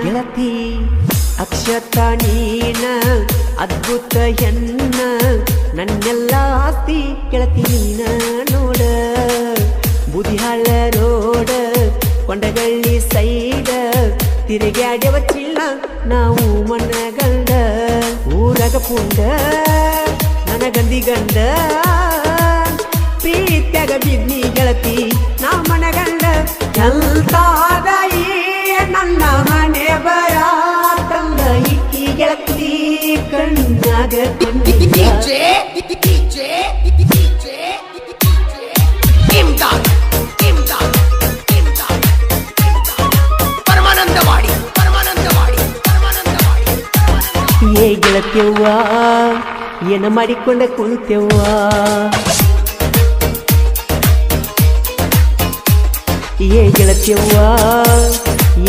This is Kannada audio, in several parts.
ಗೆಳತಿ ಅಕ್ಷತಾ ನೀನ ಅದ್ಭುತ ಹೆಣ್ಣ ನನ್ನೆಲ್ಲ ಆಸ್ತಿ ಗೆಳತಿ ನೀನ ನೋಡ ಬುದಿಹಾಳ ರೋಡ ಕೊಂಡಗಳ್ಳಿ ಸೈಡ ತಿರುಗಾಡ್ಯವ ಚಿಲ್ಲ ನಾವು ಮನಗಂಡ ಊರಗ ಪುಂಡ ನನಗಂದಿ ಗಂಡ ಪ್ರೀತ್ಯಾಗ ಬಿದ್ನಿ ಗೆಳತಿ ನಾ ಮನಗಂಡ ಚಲ್ತಾದಾಯಿ ನನ್ನ ಮನೆ ಬರ ತಂದ ಇಕ್ಕಿ ಗೆಳತಿ ಕಣ್ಣಾಗ ಏ ಗೆಳತಿಯವ್ವ ಏನ ಮಾಡಿಕೊಂಡ ಕುಂತೆವ್ವ ಏ ಗೆಳತಿಯವ್ವ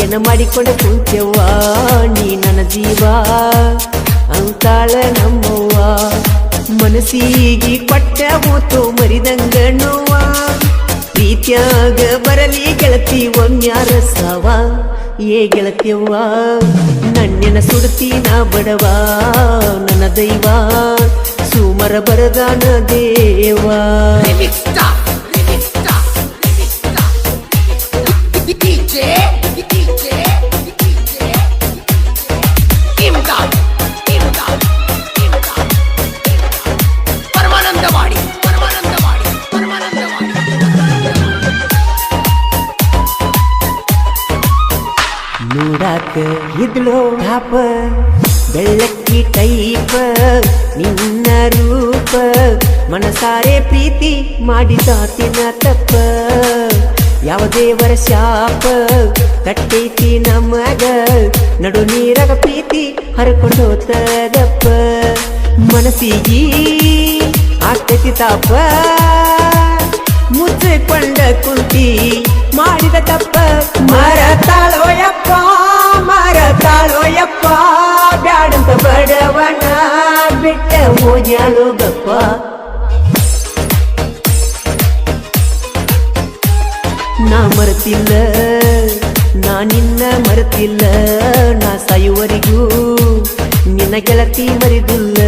ಏನ ಮಾಡಿಕೊಂಡ ಕುಂತೆವ್ವ ನೀ ನನ್ನ ಜೀವ ಅಂತಾಳ ನಮ್ಮವ್ವ ಮನಸ್ಸಿಗೆ ಕೊಟ್ಟ ಮೂತು ಮರಿದಂಗ ನೋವ ಪ್ರೀತ್ಯಾಗ ಬರಲಿ ಗೆಳತಿ ಒಮ್ಯಾರ ಸಾವ ಏ ಗೆಳತಿಯವ್ವ ನನ್ನೆನ ಸುಡತಿ ನಾ ಬಡವ ನನ್ನ ದೈವ ಸುಮರ ಬರದಾನ ದೇವ ನೋಡಾಕ ಇದ್ಳೋ ಟಾಪ ಬೆಳ್ಳಕ್ಕಿ ಟೈಪ ನಿನ್ನ ರೂಪ ಮನಸಾರೆ ಪ್ರೀತಿ ಮಾಡಿದಾತಿನ ತಪ್ಪ ಯಾವ ದೇವರ ಶಾಪ ಕಟ್ಟೈತಿ ನಮಗ ನಡು ನೀರಾಗ ಪ್ರೀತಿ ಹರ್ಕೊಂಡು ಹೋತದಪ್ಪ ಮನಸ್ಸಿಗೆ ಆಗ್ತೈತಿ ತಾಪ ಮುಚ್ಚಿಕೊಂಡ ಕುಂತಿ ಮಾಡಿದ ತಪ್ಪ ಮರತಾಳೋಯಪ್ಪ ಮರತಾಳೋಯಪ್ಪ ಬ್ಯಾಡಂತ ಬಡವನ ಬಿಟ್ಟ ಹೋಗ್ಯಾಳೋ ಗಪ್ಪ ನಾ ಮರೆತಿಲ್ಲ ನಾ ನಿನ್ನ ಮರೆತಿಲ್ಲ ನಾ ಸಾಯುವರಿಗೂ ನಿನ್ನ ಗೆಳತಿ ಮರಿದಿಲ್ಲ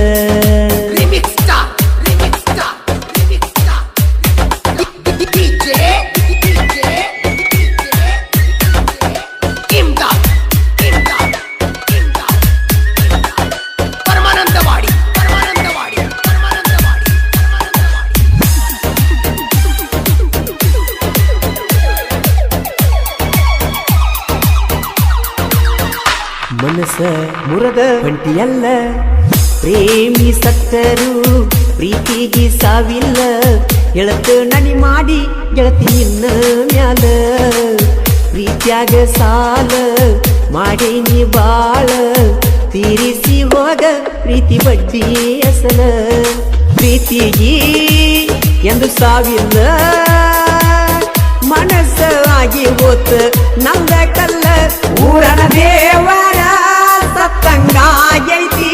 ಮನಸ ಮುರದ ಬಂಟಿಯಲ್ಲ ಪ್ರೇಮಿ ಸತ್ತರು ಪ್ರೀತಿಗೆ ಸಾವಿಲ್ಲ ಗೆಳತ ನನಿ ಮಾಡಿ ಗೆಳತಿ ನಿನ್ನ ಮ್ಯಾಲ ಪ್ರೀತ್ಯಾಗ ಸಾಲ ಮಾಡೇನಿ ಬಾಳ ತೀರಿಸಿ ಹೋಗ ಪ್ರೀತಿ ಬಡ್ಡಿ ಅಸಲ ಪ್ರೀತಿಗೆ ಎಂದು ಸಾವಿಲ್ಲ ಮನಸ್ಸ ಆಗಿ ಹೋತ ನಂದ ಕಲ್ಲ ಊರನ ದೇವರ ಸತ್ತಂಗಾಗೈತಿ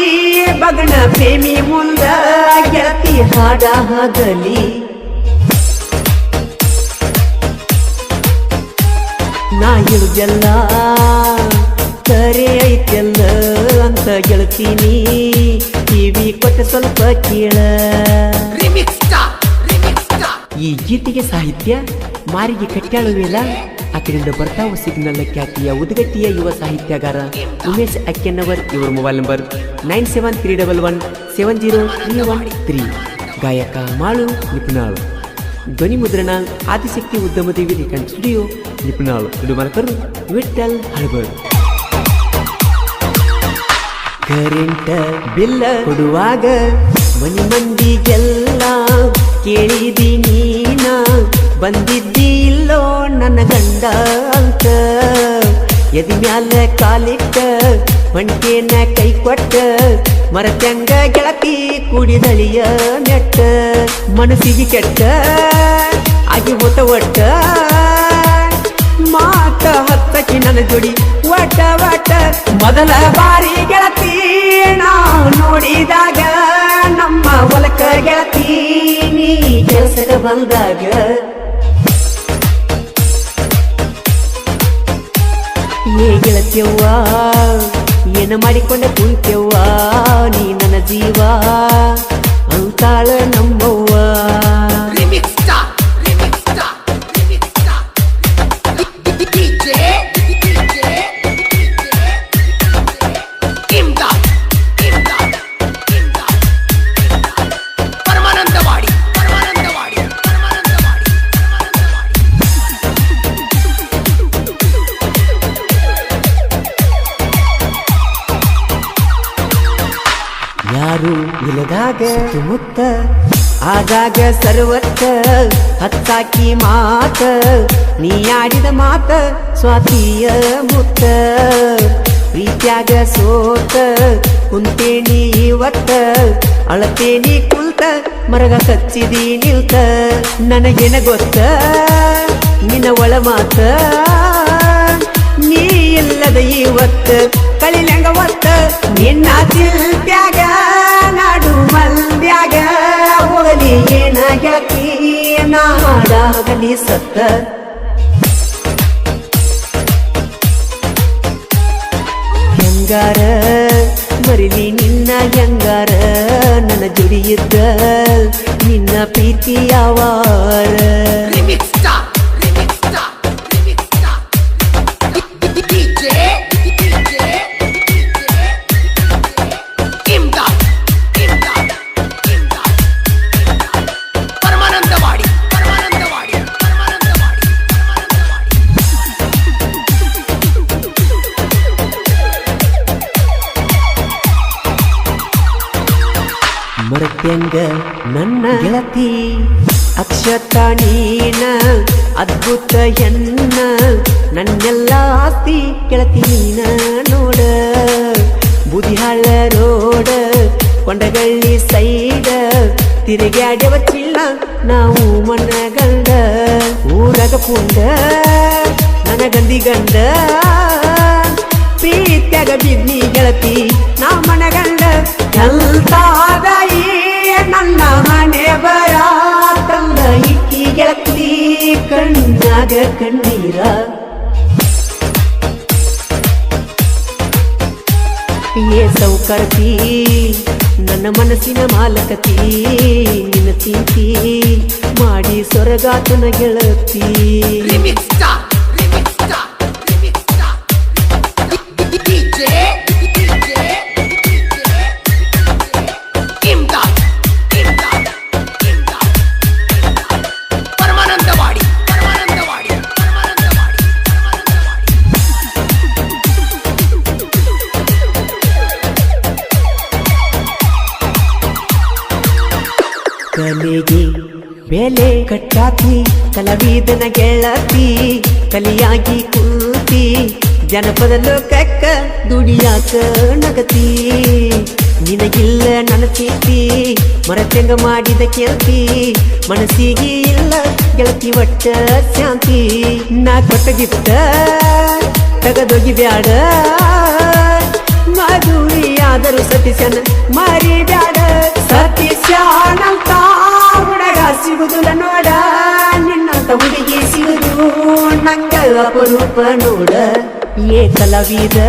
ಬಗಣ ಪ್ರೇಮಿ ಮುಂದ ಗೆಳತಿ ಹಾಡ ಹಾಡಲಿ ನಾ ಇಳುದೆಲ್ಲ ಕರೆ ಐತೆಲ್ಲ ಅಂತ ಗೆಳತೀನಿ ಟಿವಿ ಕೊಟ್ಟ ಸ್ವಲ್ಪ ಕೇಳ ಈ ಗೀತೆಗೆ ಸಾಹಿತ್ಯ ಮಾರಿಗೆ ಕಟ್ಟಾಳುವಿಲ್ಲ ಆ ಕಡೆಯಿಂದ ಬರ್ತಾವ ಸಿಗ್ನಲ್ ಖ್ಯಾತಿಯ ಉದ್ಗಟ್ಟಿಯ ಯುವ ಸಾಹಿತ್ಯಗಾರ ಉಮೇಶ್ ಅಕ್ಕೆನ್ನವರ್. ಇವರ ಮೊಬೈಲ್ ನಂಬರ್ 9731703113. ಗಾಯಕ ಮಾಳು ನಿಪುಣಾಳು. ಧ್ವನಿ ಮುದ್ರಣ ಆದಿಶಕ್ತಿ ಉದ್ಯಮದೇವಿ ರಿಕಾರ್ಡ್ ಸ್ಟುಡಿಯೋ ನಿಪುಣಾಳು. ನಿರ್ಮಾಣಕರು ವಿಠಲ್ ಹಳಬರ್. ಕರೆಂಟ್ ಬಿಲ್ಲ ಕೊಡುವಾಗ ಮನಿ ಮಂದಿಗೆಲ್ಲ ಕೇಳಿದಿ ನೀನ ಬಂದಿದ್ದಿ ಇಲ್ಲೋ ನನ್ನ ಗಂಡ ಅಂತ ಎದಿ ಮ್ಯಾಲ ಕಾಲಿಟ್ಟ ಹೊಂಟೇನ ಕೈ ಕೊಟ್ಟ ಮರತ್ಯಂಗ ಗೆಳತಿ ಕುಡಿದಳಿಯ ನೆಟ್ಟ ಮನಸ್ಸಿಗೆ ಕೆಟ್ಟ ಆಗಿ ಹೋತ ಒಟ್ಟ ಮಾತ ಹತ್ತಕಿ ನನ್ನ ಜೋಡಿ ಒಟ್ಟ ಒಟ್ಟ ಮೊದಲ ಬಾರಿ ಗೆಳತಿ ನಾ ನೋಡಿದಾಗ ನಮ್ಮ ಹೊಲಕ ಗೆಳತಿ ನೀ ಕೆಲಸದ ಬಂದಾಗ ಏ ಗೆಳತಿಯವ್ವ ಏನ ಮಾಡಿಕೊಂಡ ಕುಂತೆವ್ವ ನೀ ನನ್ನ ಜೀವ ಅಂತಾಳ ನಮ್ಮವ್ವ ಯಾರು ಇಲ್ಲದಾಗ ಸುತ್ತಮುತ್ತ ಆದಾಗ ಸರ್ವತ್ತ ಹತ್ತಾಕಿ ಮಾತ ನೀ ಆಡಿದ ಮಾತ ಸ್ವಾತಿಯ ಮುತ್ತ ಪ್ರೀತ್ಯಾಗ ಸೋತ ಕುಂತೇನಿ ಇವತ್ತ ಅಳತೇನಿ ಕುಲ್ತ ಮರಗ ಕಚ್ಚಿದಿ ನಿಲ್ತ ನನಗೇನ ಗೊತ್ತ ನಿನ್ನ ಒಳ ಮಾತ ನೀ ಇಲ್ಲದ ಇವತ್ತ ಕಳಿಲಂಗ ಒತ್ತ ನಿನ್ನ ಚಿಲ್ತ್ಯಾಗ ನಾಡು ಮಲ್ಬ್ಯಾಗ ಹೋಗಲಿ ಏನ ಗೆಳತಿ ನಾಡಾಗಲಿ ಸತ್ತ ಹೆಂಗಾರ ಮರಿಲಿ ನಿನ್ನ ಹೆಂಗಾರ ನನ್ನ ಜುಡಿಯಿದ್ದ ನಿನ್ನ ಪ್ರೀತಿ ಯಾವಾರ ಮರತ್ಯಂಗ ನನ್ನ ಗೆಳತಿ ಅಕ್ಷತ ನೀನ ಅದ್ಭುತ ಹೆಣ್ಣ ನನ್ನೆಲ್ಲ ಆಸ್ತಿ ಗೆಳತಿ ನೀನ ನೋಡ ಬುದಿಹಾಳ ರೋಡ ಕೊಂಡಗಳ್ಳಿ ಸೈಡ ತಿರುಗಾಡ್ಯವ ಚಿಲ್ಲ ನಾವು ಮನಗಂಡ ಊರಗ ಪುಂಡ ನನ್ನ ಗಂದಿ ಗಂಡ ಪ್ರೀತ್ಯಾಗ ಬಿದ್ನಿ ಗೆಳತಿ ನಾ ಮನಗಂಡ ಕಲ್ತಾದಾಯಿ ನನ್ನ ಮನೆ ಬರ ತಂದ ಇಕ್ಕಿ ಗೆಳತಿ ಕಣ್ಣಾಗ ಕಣ್ಣೀರ ಏ ಸೌಕರ್ತಿ ನನ್ನ ಮನಸ್ಸಿನ ಮಾಲಕತಿ ನಿನ್ನ ತಿಂತಿ ಮಾಡಿ ಸೊರಗಾತನ ಗೆಳತಿ ಕಲೆಗೆ ಬೆಲೆ ಕಟ್ಟಾತಿ ಕಲಾವಿದನ ಗೆಳತಿ ಕಲಿಯಾಗಿ ಕೂತಿ ಜನಪದ ಲೋಕಕ್ಕ ದುಡಿಯಾಕ ನಗತಿ ನಿನಗಿಲ್ಲ ನನ್ನ ಚೀತಿ ಮರತೆಂಗ ಮಾಡಿದ ಕೇಳ್ತಿ ಮನಸ್ಸಿಗೆ ಇಲ್ಲ ಗೆಳತಿ ಒಟ್ಟ ಶಾಂತಿ ನಾ ಕೊಟ್ಟ ಗಿಫ್ಟ ತಗದೋಗಿ ಬ್ಯಾಡ ಮಾಧುರಿಯಾದರೂ ಸತೀಶನ ಮಾರಿ ಬ್ಯಾಡ ಸತೀಶನಂತ ಹುಡುಗ ಸಿಗುದಿಲ್ಲ ನೋಡ ನಿನ್ನಂತ ಹುಡುಗಿ ಸಿಗುದು ನಂಗ ಅಪರೂಪ ನೋಡ ಏ ಕಲಾವಿದ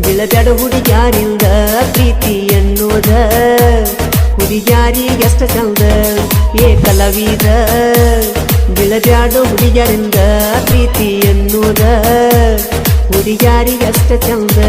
ಬಿಳಬ್ಯಾಡ ಹುಡುಗ್ಯಾರಿಂದ ಪ್ರೀತಿ ಅನ್ನೋದ ಹುಡುಗ್ಯಾರಿಗೆಷ್ಟ ಚಂದ ಏ ಕಲಾವಿದ ಬಿಳಬ್ಯಾಡ ಹುಡುಗ್ಯಾರಿಂದ ಪ್ರೀತಿ ಅನ್ನೋದ ಹುಡುಗ್ಯಾರಿಗೆಷ್ಟ ಚಂದ